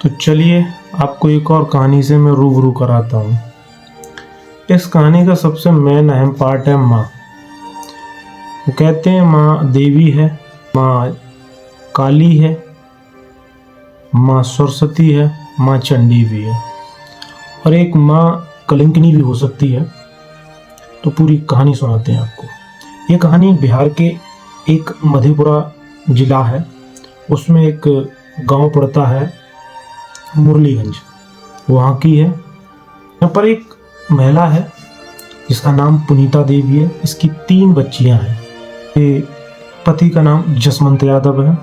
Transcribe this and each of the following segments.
तो चलिए आपको एक और कहानी से मैं रूबरू कराता हूँ। इस कहानी का सबसे मेन अहम पार्ट है माँ। वो कहते हैं माँ देवी है, माँ काली है, माँ सरस्वती है, माँ चंडी भी है और एक माँ कलिंकनी भी हो सकती है। तो पूरी कहानी सुनाते हैं आपको। ये कहानी बिहार के एक मधेपुरा जिला है, उसमें एक गांव पड़ता है मुरलीगंज, वहाँ की है। यहाँ पर एक महिला है जिसका नाम पुनीता देवी है। इसकी 3 बच्चियां हैं। ये पति का नाम जसवंत यादव है,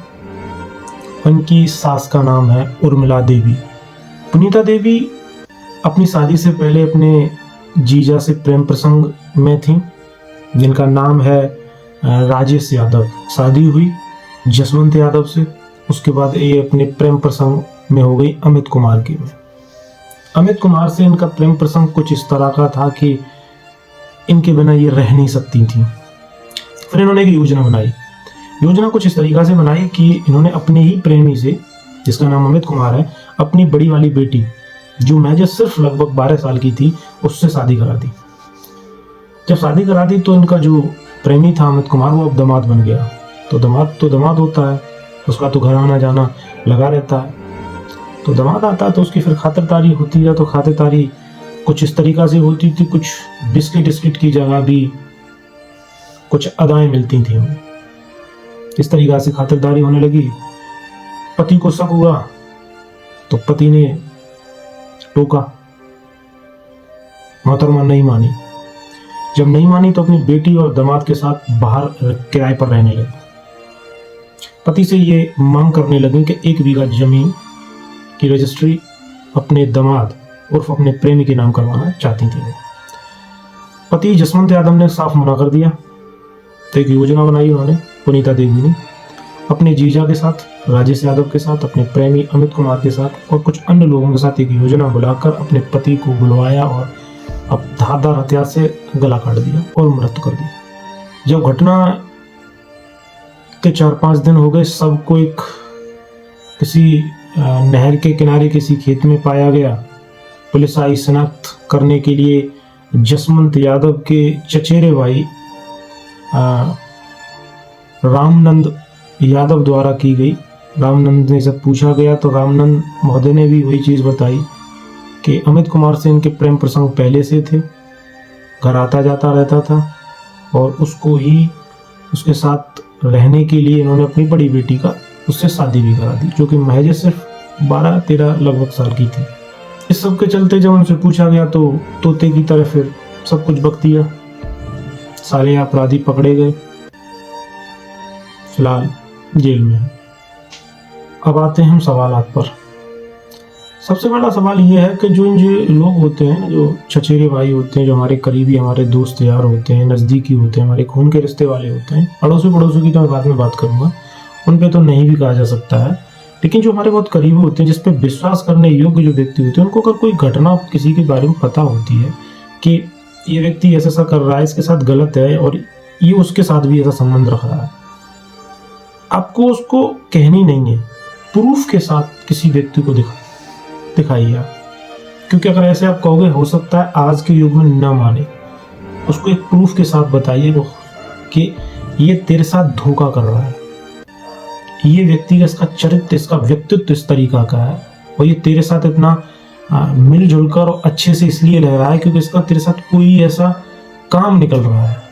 उनकी सास का नाम है उर्मिला देवी। पुनीता देवी अपनी शादी से पहले अपने जीजा से प्रेम प्रसंग में थी, जिनका नाम है राजेश यादव। शादी हुई जसवंत यादव से, उसके बाद ये अपने प्रेम प्रसंग में हो गई अमित कुमार की में। अमित कुमार से इनका प्रेम प्रसंग कुछ इस तरह का था कि इनके बिना ये रह नहीं सकती थी। फिर इन्होंने एक योजना बनाई। योजना कुछ इस तरीका से बनाई कि इन्होंने अपने ही प्रेमी से, जिसका नाम अमित कुमार है, अपनी बड़ी वाली बेटी जो महज सिर्फ लगभग 12 साल की थी, उससे शादी करा दी। जब शादी करा दी तो इनका जो प्रेमी था अमित कुमार, वो अब दामाद बन गया। तो दामाद होता है, उसका तो घर आना जाना लगा रहता है। तो दामाद आता तो उसकी फिर खातिरदारी होती है। तो खातिरदारी कुछ इस तरीका से होती थी, कुछ बिस्किट की जगह भी कुछ अदाएं मिलती थी उन्हें। इस तरीका से खातिरदारी होने लगी। पति को शक हुआ तो पति ने टोका, मोहतरमा नहीं मानी। जब नहीं मानी तो अपनी बेटी और दामाद के साथ बाहर किराए पर रहने लगी। पति से ये मांग करने लगी कि 1 बीघा जमीन की रजिस्ट्री अपने दामाद उर्फ अपने प्रेमी के नाम करवाना चाहती थी। पति जसवंत यादव ने साफ मना कर दिया। तो एक योजना बनाई उन्होंने, पुनीता देवी ने, अपने जीजा के साथ, राजेश यादव के साथ, अपने प्रेमी अमित कुमार के साथ और कुछ अन्य लोगों के साथ एक योजना बुलाकर अपने पति को बुलवाया और अब धारदार हथियार से गला काट दिया और मृत्यु कर दी। जब घटना के 4-5 दिन हो गए, सबको एक किसी नहर के किनारे किसी खेत में पाया गया। पुलिस आई शनाख्त करने के लिए। जसवंत यादव के चचेरे भाई रामनंद यादव द्वारा की गई। रामनंद ने जब पूछा गया तो रामनंद महोदय ने भी वही चीज़ बताई कि अमित कुमार से इनके प्रेम प्रसंग पहले से थे, घर आता जाता रहता था और उसके साथ रहने के लिए इन्होंने अपनी बड़ी बेटी का उससे शादी भी करा दी, जो कि महज सिर्फ 12-13 लगभग साल की थी। इस सब के चलते जब उनसे पूछा गया तो तोते की तरह फिर सब कुछ बक दिया। सारे अपराधी पकड़े गए, फिलहाल जेल में है। अब आते हैं हम सवालात पर। सबसे बड़ा सवाल ये है कि जो लोग होते हैं, जो चचेरे भाई होते हैं, जो हमारे करीबी, हमारे दोस्त यार होते हैं, नज़दीकी होते हैं, हमारे खून के रिश्ते वाले होते हैं, पड़ोसी की तो मैं बाद में बात करूँगा, उन पे तो नहीं भी कहा जा सकता है, लेकिन जो हमारे बहुत करीबी होते हैं, जिस पे विश्वास करने योग्य जो व्यक्ति होते हैं, उनको अगर कोई घटना किसी के बारे में पता होती है कि ये व्यक्ति ऐसा कर रहा है, इसके साथ गलत है और ये उसके साथ भी ऐसा संबंध रख रहा है, आपको उसको कहनी नहीं है, प्रूफ के साथ किसी व्यक्ति को दिखाइए आप। क्योंकि अगर ऐसे आप कहोगे, हो सकता है आज के युग में न माने, उसको एक प्रूफ के साथ बताइए कि ये तेरे साथ धोखा कर रहा है, ये व्यक्ति का, इसका चरित्र, इसका व्यक्तित्व इस तरीका का है और ये तेरे साथ इतना मिलजुल कर और अच्छे से इसलिए रह रहा है क्योंकि इसका तेरे साथ कोई ऐसा काम निकल रहा है।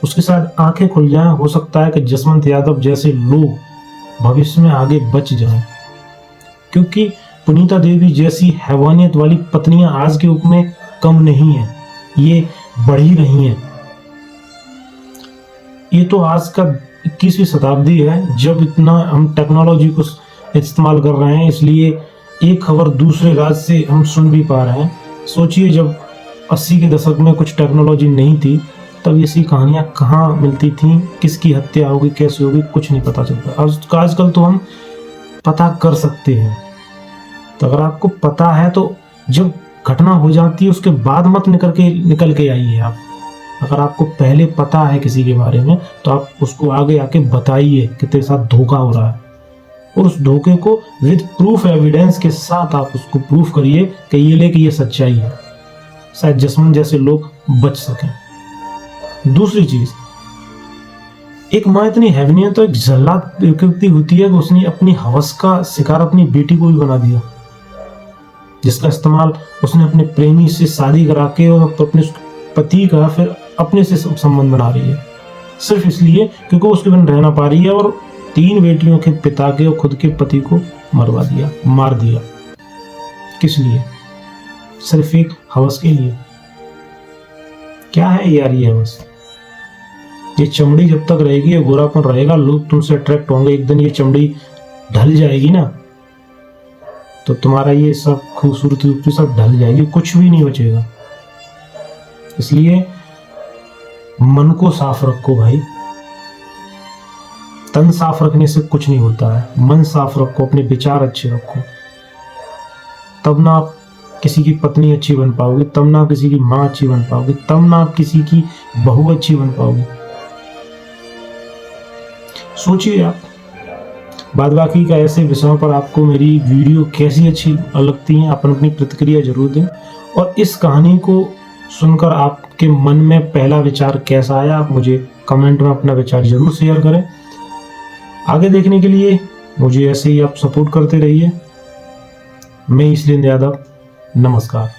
उसके साथ आंखें खुल जाएं। हो सकता है कि जसवंत यादव जैसे लोग भविष्य में आगे बच जाएं, क्योंकि पुनीता देवी जैसी हैवानियत वाली पत्नियां आज के युग में कम नहीं है, ये बढ़ ही रही हैं। ये तो आज का 21वीं शताब्दी है, जब इतना हम टेक्नोलॉजी को इस्तेमाल कर रहे हैं, इसलिए एक खबर दूसरे राज्य से हम सुन भी पा रहे हैं। सोचिए जब 80 के दशक में कुछ टेक्नोलॉजी नहीं थी, तब ऐसी कहानियां कहाँ मिलती थीं, किसकी हत्या होगी, कैसे होगी, कुछ नहीं पता चलता। आजकल तो हम पता कर सकते हैं। तो अगर आपको पता है तो जब घटना हो जाती है उसके बाद मत निकल के आइए आप। अगर आपको पहले पता है किसी के बारे में तो आप उसको आगे आके बताइए कि तेरे साथ धोखा हो रहा है। और उस धोखे को विद प्रूफ एविडेंस के साथ आप उसको प्रूफ करिए कि ये सच्चाई है, शायद जसवंत जैसे लोग बच सकें। दूसरी चीज, एक माँ इतनी हैवी नहीं है तो एक जल्लाद प्रकृति होती है कि उसने अपनी हवस का शिकार अपनी बेटी को भी बना दिया, जिसका इस्तेमाल उसने अपने प्रेमी से शादी करा के और अपने पति का फिर अपने से संबंध बना रही है, सिर्फ इसलिए क्योंकि वो उसके बिन रह ना पा रही है और 3 बेटियों के पिता के और खुद के पति को मार दिया। किस लिए? सिर्फ एक हवस के लिए। क्या है यार ये हवस? ये चमड़ी जब तक रहेगी, ये गोरापन रहेगा, लोग तुमसे अट्रैक्ट होंगे। एक दिन ये चमड़ी ढल जाएगी ना, तो तुम्हारा ये सब खूबसूरती सब ढल जाएगी, कुछ भी नहीं बचेगा। इसलिए मन को साफ रखो भाई। तन साफ रखने से कुछ नहीं होता है, मन साफ रखो, अपने विचार अच्छे रखो, तब ना आप किसी की पत्नी अच्छी बन पाओगे, तब ना आप किसी की माँ अच्छी बन पाओगे, तब ना आप किसी की बहू अच्छी बन पाओगे। सोचिए आप। बाद बाकी का ऐसे विषयों पर आपको मेरी वीडियो कैसी अच्छी लगती है, आप अपनी प्रतिक्रिया जरूर दें। और इस कहानी को सुनकर आपके मन में पहला विचार कैसा आया, आप मुझे कमेंट में अपना विचार जरूर शेयर करें। आगे देखने के लिए मुझे ऐसे ही आप सपोर्ट करते रहिए। मैं इसलिए यादव, नमस्कार।